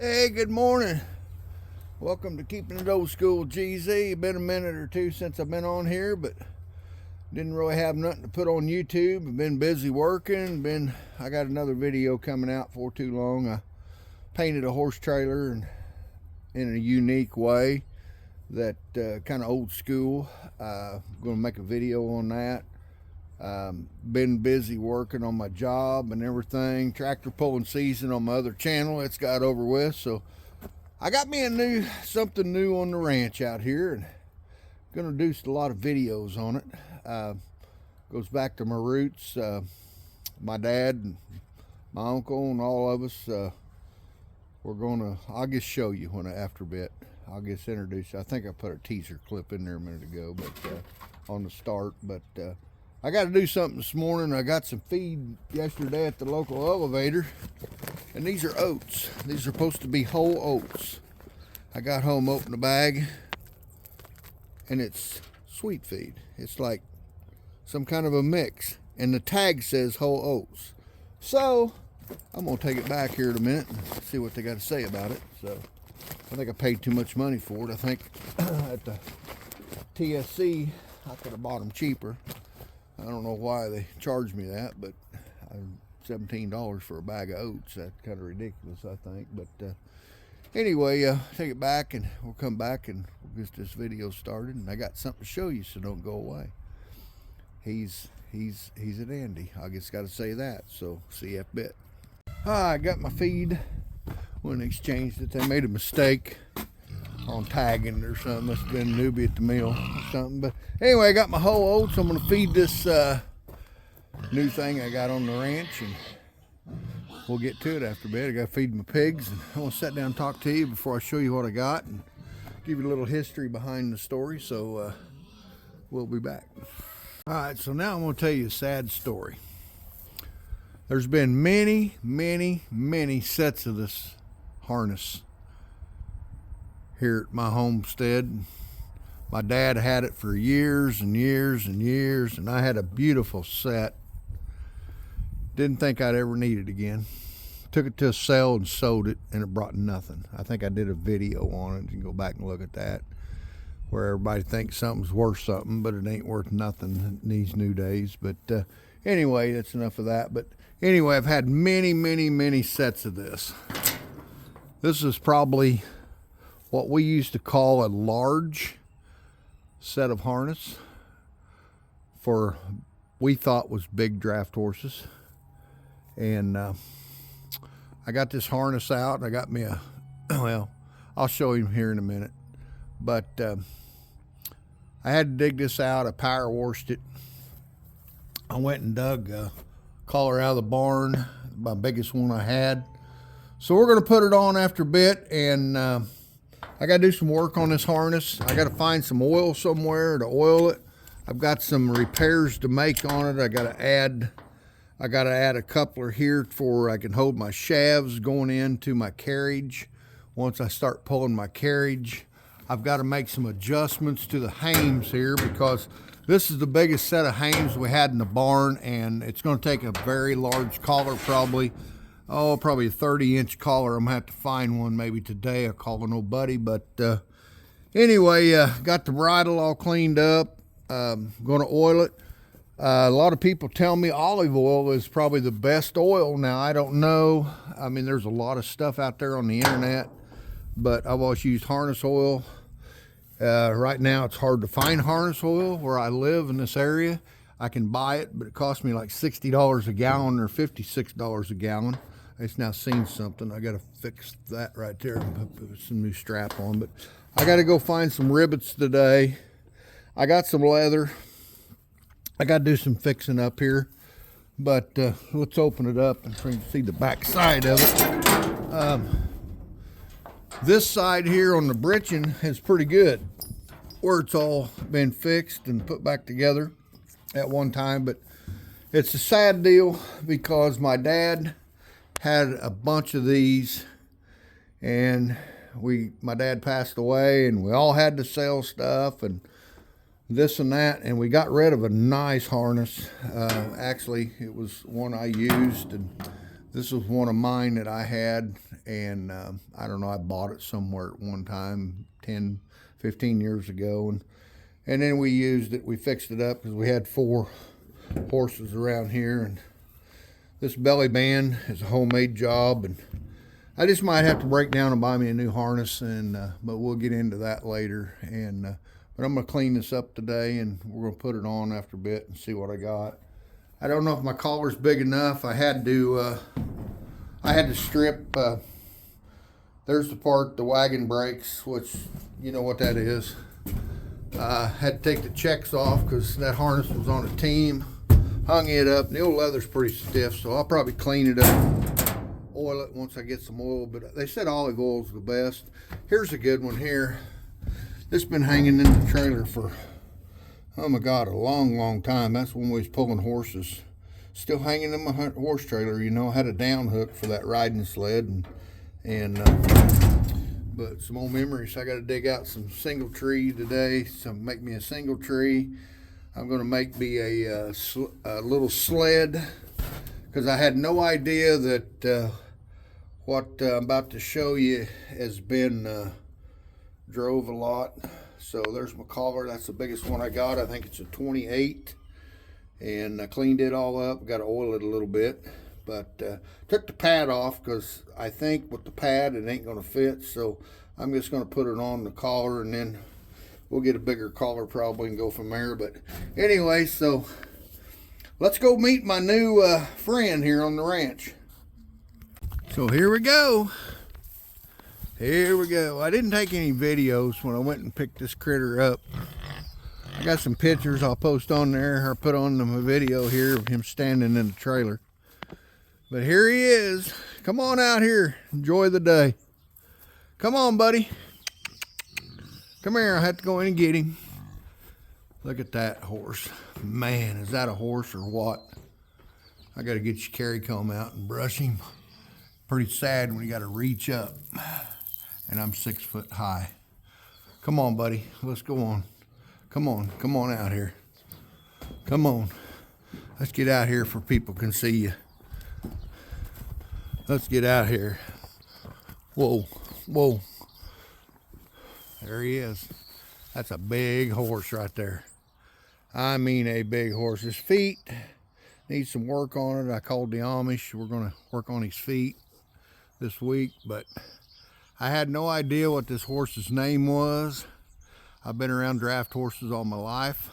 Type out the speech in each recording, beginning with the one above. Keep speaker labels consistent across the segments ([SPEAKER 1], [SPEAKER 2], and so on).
[SPEAKER 1] Hey, good morning. Welcome to Keeping It Old School GZ. Been a minute or two since I've been on here, but didn't really have nothing to put on YouTube. I've been busy working. I got another video coming out for too long. I painted a horse trailer in a unique way that kind of old school. Going to make a video on that. Been busy working on my job and everything. Tractor pulling season on my other channel, it's got over with, so I got me something new on the ranch out here, and gonna do a lot of videos on it. Goes back to my roots. My dad and my uncle and all of us, I'll just show you after a bit. I'll just introduce you. I think I put a teaser clip in there a minute ago, but on the start, but I got to do something this morning. I got some feed yesterday at the local elevator, and these are oats. These are supposed to be whole oats. I got home, opened the bag, and it's sweet feed. It's like some kind of a mix, and the tag says whole oats. So I'm gonna take it back here in a minute and see what they got to say about it. So I think I paid too much money for it. I think at the TSC I could have bought them cheaper. I don't know why they charged me that, but $17 for a bag of oats, that's kind of ridiculous, I think. But anyway, take it back, and we'll come back and we'll get this video started. And I got something to show you, so don't go away. He's a dandy. I just got to say that. So see you in a bit. I got my feed. When they exchanged it, they made a mistake on tagging or something. Must have been a newbie at the mill or something. But anyway, I got my whole oats. I'm gonna feed this new thing I got on the ranch, and we'll get to it after a bit. I gotta feed my pigs, and I want to sit down and talk to you before I show you what I got and give you a little history behind the story. So we'll be back. All right, so now I'm gonna tell you a sad story. There's been many sets of this harness here at my homestead. My dad had it for years and years and years, and I had a beautiful set. Didn't think I'd ever need it again. Took it to a sale and sold it, and it brought nothing. I think I did a video on it. You can go back and look at that, where everybody thinks something's worth something, but it ain't worth nothing in these new days. But anyway, that's enough of that. But anyway, I've had many sets of this. This is probably what we used to call a large set of harness for we thought was big draft horses. And I got this harness out, and I got me well, I'll show you here in a minute. But I had to dig this out. I power washed it. I went and dug a collar out of the barn, my biggest one I had. So we're going to put it on after a bit, and I got to do some work on this harness. I got to find some oil somewhere to oil it. I've got some repairs to make on it. I got to add a coupler here for I can hold my shafts going into my carriage. Once I start pulling my carriage, I've got to make some adjustments to the hames here, because this is the biggest set of hames we had in the barn, and it's going to take a very large collar, probably a 30-inch collar. I'm gonna have to find one maybe today. I'll call an old buddy. But anyway, got the bridle all cleaned up. Gonna oil it. A lot of people tell me olive oil is probably the best oil. Now, I don't know. I mean, there's a lot of stuff out there on the internet, but I've always used harness oil. Right now, it's hard to find harness oil where I live in this area. I can buy it, but it costs me like $60 a gallon or $56 a gallon. It's now seen something. I got to fix that right there and put some new strap on. But I got to go find some rivets today. I got some leather. I got to do some fixing up here. But let's open it up and try to see the back side of it. This side here on the britching is pretty good, where it's all been fixed and put back together at one time. But it's a sad deal, because my dad had a bunch of these, and my dad passed away, and we all had to sell stuff and this and that, and we got rid of a nice harness. Actually, it was one I used, and This was one of mine that I had, and I don't know, I bought it somewhere at one time 10, 15 years ago, and then we used it. We fixed it up because we had 4 horses around here, and this belly band is a homemade job, and I just might have to break down and buy me a new harness, and but we'll get into that later. And but I'm gonna clean this up today, and we're gonna put it on after a bit and see what I got. I don't know if my collar's big enough. I had to strip. There's the part, the wagon brakes, which you know what that is. Had to take the checks off because that harness was on a team. Hung it up, and the old leather's pretty stiff, so I'll probably clean it up, oil it once I get some oil. But they said olive oil's the best. Here's a good one here. This has been hanging in the trailer for, oh my God, a long time. That's when we was pulling horses. Still hanging in my horse trailer, you know. I had a down hook for that riding sled, but some old memories. I got to dig out some single tree today, so make me a single tree. I'm going to make me a little sled, because I had no idea that what I'm about to show you has been drove a lot. So there's my collar. That's the biggest one I got. I think it's a 28, and I cleaned it all up. Got to oil it a little bit, but took the pad off because I think with the pad it ain't going to fit. So I'm just going to put it on the collar, and then we'll get a bigger collar probably and go from there. But anyway, so let's go meet my new friend here on the ranch. So here we go. Here we go. I didn't take any videos when I went and picked this critter up. I got some pictures I'll post on there, or put on the video here of him standing in the trailer. But here he is. Come on out here. Enjoy the day. Come on, buddy. Come here. I have to go in and get him. Look at that horse. Man, is that a horse or what? I got to get your carry comb out and brush him. Pretty sad when you got to reach up. And I'm 6 foot high. Come on, buddy. Let's go on. Come on out here. Come on. Let's get out here for people can see you. Let's get out here. Whoa. There he is. That's a big horse right there. I mean a big horse. His feet need some work on it. I called the Amish. We're going to work on his feet this week, but I had no idea what this horse's name was. I've been around draft horses all my life.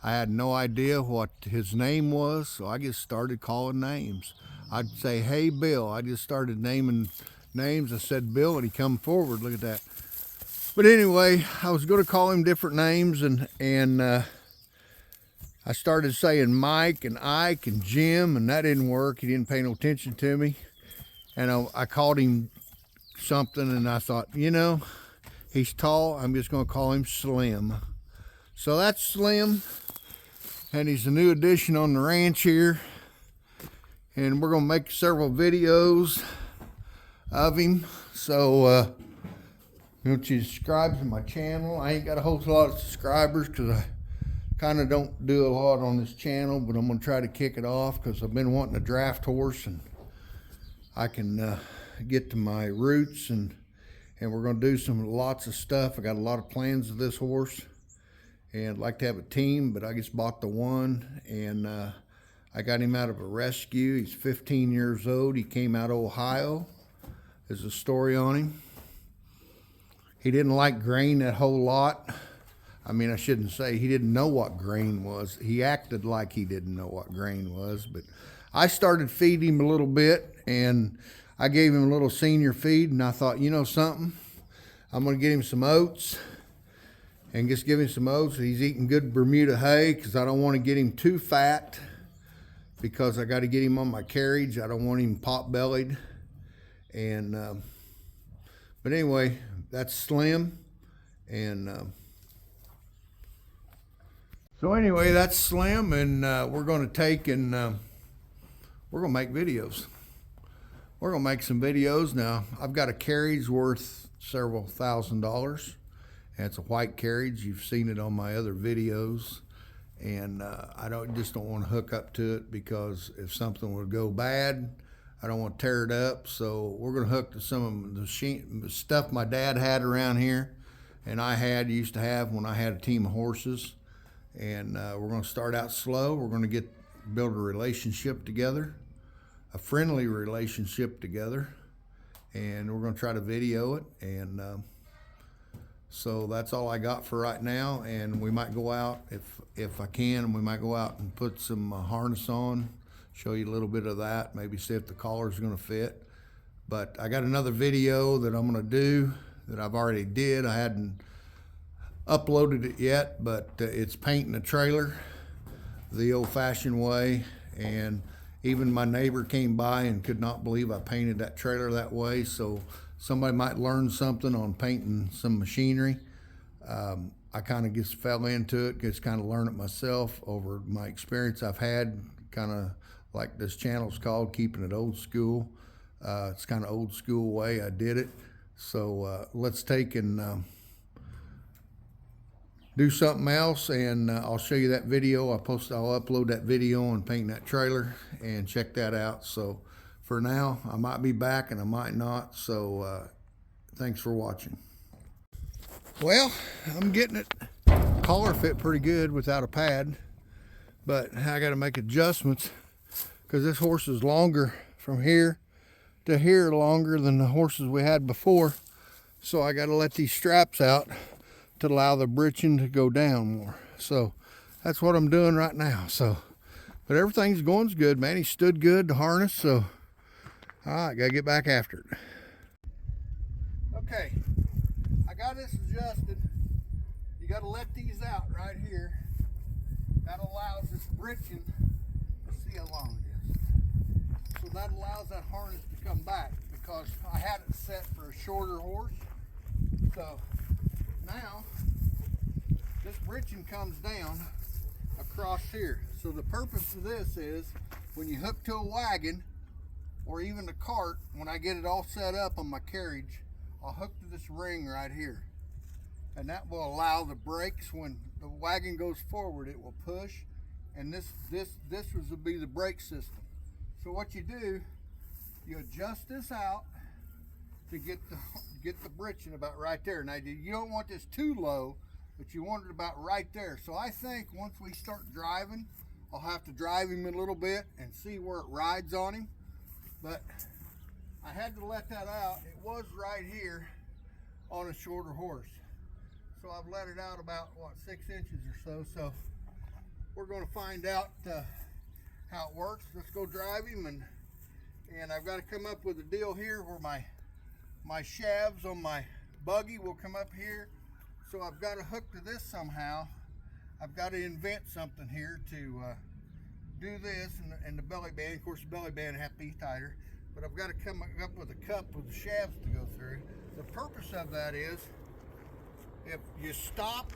[SPEAKER 1] I had no idea what his name was, so I just started calling names. I'd say, hey, Bill. I just started naming names. I said, Bill, and he come forward. Look at that. But anyway, I was going to call him different names, and I started saying Mike and Ike and Jim, and that didn't work. He didn't pay no attention to me. And I called him something, and I thought, you know, he's tall. I'm just going to call him Slim. So that's Slim, and he's a new addition on the ranch here. And we're going to make several videos of him. So don't you subscribe to my channel? I ain't got a whole lot of subscribers because I kind of don't do a lot on this channel, but I'm going to try to kick it off because I've been wanting a draft horse, and I can get to my roots, and we're going to do lots of stuff. I got a lot of plans of this horse, and I'd like to have a team, but I just bought the one, and I got him out of a rescue. He's 15 years old. He came out of Ohio. There's a story on him. He didn't like grain that whole lot. I mean, I shouldn't say he didn't know what grain was. He acted like he didn't know what grain was, but I started feeding him a little bit, and I gave him a little senior feed, and I thought, you know something? I'm going to get him some oats, and just give him some oats. He's eating good Bermuda hay because I don't want to get him too fat, because I got to get him on my carriage. I don't want him pot-bellied. And but anyway, that's Slim, and so anyway, that's Slim, and we're going to take and we're going to make videos. We're going to make some videos. Now, I've got a carriage worth several $1,000s, and it's a white carriage. You've seen it on my other videos, and I just don't want to hook up to it, because if something would go bad, I don't want to tear it up. So we're going to hook to some of the stuff my dad had around here, and used to have when I had a team of horses. And we're going to start out slow. We're going to build a relationship together, a friendly relationship together, and we're going to try to video it. And so that's all I got for right now. And we might go out, if I can, we might go out and put some harness on, show you a little bit of that, maybe see if the collar's going to fit. But I got another video that I'm going to do that I've already did. I hadn't uploaded it yet, but it's painting a trailer the old-fashioned way. And even my neighbor came by and could not believe I painted that trailer that way. So somebody might learn something on painting some machinery. I kind of just fell into it, just kind of learned it myself over my experience I've had, kind of like this channel's called, Keeping It Old School. It's kind of old school way I did it. So let's take and do something else, and I'll show you that video. I'll upload that video on painting that trailer, and check that out. So for now, I might be back and I might not. So thanks for watching. Well, I'm getting it. Collar fit pretty good without a pad, but I got to make adjustments because this horse is longer from here to here, longer than the horses we had before. So I got to let these straps out to allow the breeching to go down more. So that's what I'm doing right now. So, but everything's going good, man. He stood good, the harness. So, all right, gotta get back after it. Okay, I got this adjusted. You gotta let these out right here. That allows this breeching, see how long it is. So that allows that harness to come back, because I had it set for a shorter horse. So now this breeching comes down across here. So the purpose of this is when you hook to a wagon or even a cart, when I get it all set up on my carriage, I'll hook to this ring right here. And that will allow the brakes, when the wagon goes forward, it will push. And this will be the brake system. So what you do, you adjust this out to get the breeching about right there. Now you don't want this too low, but you want it about right there. So I think once we start driving, I'll have to drive him a little bit and see where it rides on him. But I had to let that out. It was right here on a shorter horse. So I've let it out about, what, 6 inches or so. So we're going to find out how it works. Let's go drive him, and I've got to come up with a deal here where my shafts on my buggy will come up here. So I've got to hook to this somehow. I've got to invent something here to do this, and the belly band. Of course, the belly band has to be tighter, but I've got to come up with a cup with the shafts to go through. The purpose of that is, if you stop,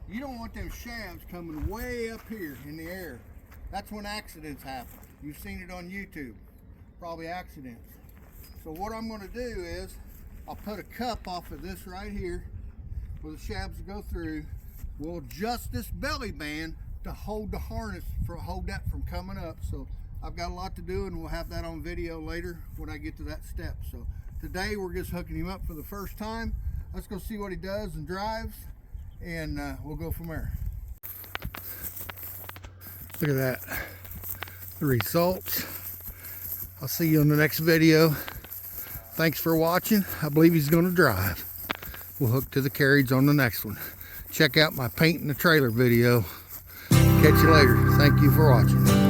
[SPEAKER 1] you don't want them shafts coming way up here in the air. That's when accidents happen. You've seen it on YouTube, probably accidents. So what I'm going to do is, I'll put a cup off of this right here where the shafts go through. We'll adjust this belly band to hold the harness, hold that from coming up. So I've got a lot to do, and we'll have that on video later when I get to that step. So today we're just hooking him up for the first time. Let's go see what he does and drives, and we'll go from there. Look at that, the results. I'll see you on the next video. Thanks for watching. I believe he's going to drive. We'll hook to the carriage on the next one. Check out my painting the trailer video. Catch you later. Thank you for watching.